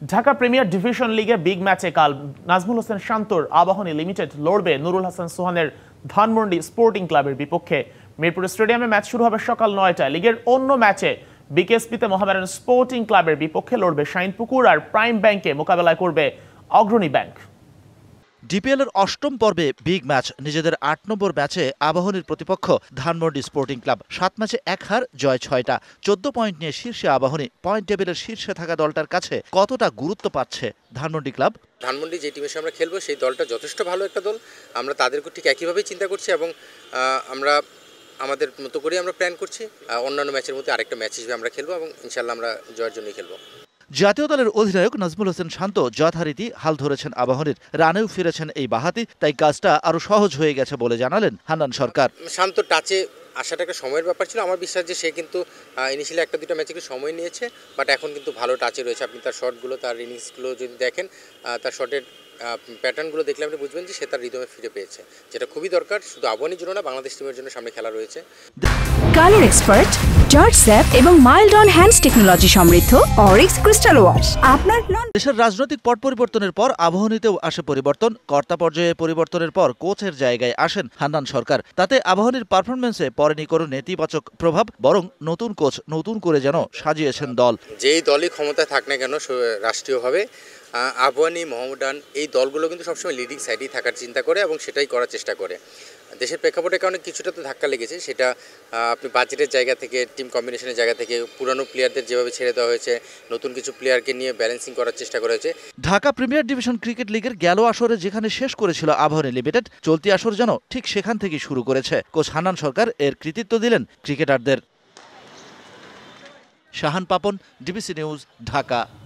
Dhaka premier division লিগে big ম্যাচে কাল নাজমুল হোসেন শান্তর আবাহনী লিমিটেড লড়বে নুরুল হাসান সোহানের ধানমন্ডি স্পোর্টিং ক্লাবের বিপক্ষে। মিরপুর স্টেডিয়ামে ম্যাচ শুরু হবে সকাল ৯টায়। লিগের অন্য ম্যাচে বিকেএসপিতে মোহামেডান স্পোর্টিং ক্লাবের বিপক্ষে লড়বে শাইনপুকুর, আর প্রাইম ব্যাংকে মোকাবেলা করবে অগ্রণী ব্যাংক। ডিপিএল এর অষ্টম পর্বে বিগ ম্যাচ। নিজেদের ৮ নম্বর ম্যাচে আবাহনীর প্রতিপক্ষ ধানমন্ডি স্পোর্টিং ক্লাব। ৭ ম্যাচে ১ হার, জয় ৬টা। ১৪ পয়েন্ট নিয়ে শীর্ষে আবাহনী। পয়েন্ট টেবিলের শীর্ষে থাকা দলটার কাছে কতটা গুরুত্ব পাচ্ছে ধানমন্ডি ক্লাব? ধানমন্ডি যে টিমের সাথে আমরা খেলবো সেই দলটা যথেষ্ট ভালো একটা দল। আমরা তাদেরকে ঠিক একইভাবেই চিন্তা করছি এবং আমরা আমাদের মতো করেই আমরা প্ল্যান করছি। অন্যান্য ম্যাচের মধ্যে আরেকটা ম্যাচ হিসেবে আমরা খেলবো এবং ইনশাল্লাহ আমরা জয়ের জন্যই খেলবো। জাতীয় দলের অধিনায়ক নাজমুল হোসেন শান্ত যথারীতি হাল ধরেছেন আবাহনীর। রানেও ফিরেছেন এই বাঁহাতি, তাই কাজটা আরো সহজ হয়ে গেছে বলে জানালেন হান্নান সরকার। শান্ত টাচে আসাটা একটা সময়ের ব্যাপার ছিল। আমার বিশ্বাস যে সে কিন্তু ইনিশিয়ালি একটা দুটো ম্যাচে একটু সময় নিয়েছে, বাট এখন কিন্তু ভালো টাচে রয়েছে। আপনি তার শটগুলো, তার ইনিংসগুলো যদি দেখেন, তার শটের প্যাটার্নগুলো দেখলে আপনি বুঝবেন যে সে তার রিদমে ফিরে পেয়েছে, যেটা খুবই দরকার শুধু আবাহনীর জন্য না, বাংলাদেশ টিমের জন্য সামনে খেলা রয়েছে। কালার এক্সপার্ট, জর্জ স্যাপ এবং মাইল্ড অন হ্যান্ডস টেকনোলজি সমৃদ্ধ অরিক্স ক্রিস্টাল ওয়াশ আপনার দেশের রাজনৈতিক পট পরিবর্তনের পর আবাহনীতেও আসে পরিবর্তন। কর্তা পর্যায়ে পরিবর্তনের পর কোচের জায়গায় আসেন হান্নান সরকার। তাতে আবাহনীর পারফরমেন্সে পড়েনি কোনো নেতিবাচক প্রভাব, বরং নতুন কোচ নতুন করে যেন সাজিয়েছেন দল। যেই দলই ক্ষমতায় থাক না কেন রাষ্ট্রীয়ভাবে, আবাহনী, মোহামেডান এই দলগুলো কিন্তু সবসময় লিডিং সাইডেই থাকার চিন্তা করে এবং সেটাই করার চেষ্টা করে। দেশের প্রেক্ষাপটের কারণে কিছুটা তো ধাক্কা লেগেছে, সেটা আপনি বাজেটের জায়গা থেকে, টিম কম্বিনেশনের জায়গা থেকে, পুরানো প্লেয়ারদের যেভাবে ছেড়ে দেওয়া হয়েছে, নতুন কিছু প্লেয়ারকে নিয়ে ব্যালেন্সিং করার চেষ্টা করা হয়েছে। ঢাকা প্রিমিয়ার ডিভিশন ক্রিকেট লিগের গেল আসরে যেখানে শেষ করেছিল আবাহনী লিমিটেড, চলতি আসর যেন ঠিক সেখান থেকেই শুরু করেছে। কোচ হান্নান সরকার এর কৃতিত্ব দিলেন ক্রিকেটারদের। Shahan Papon, DBC news, Dhaka.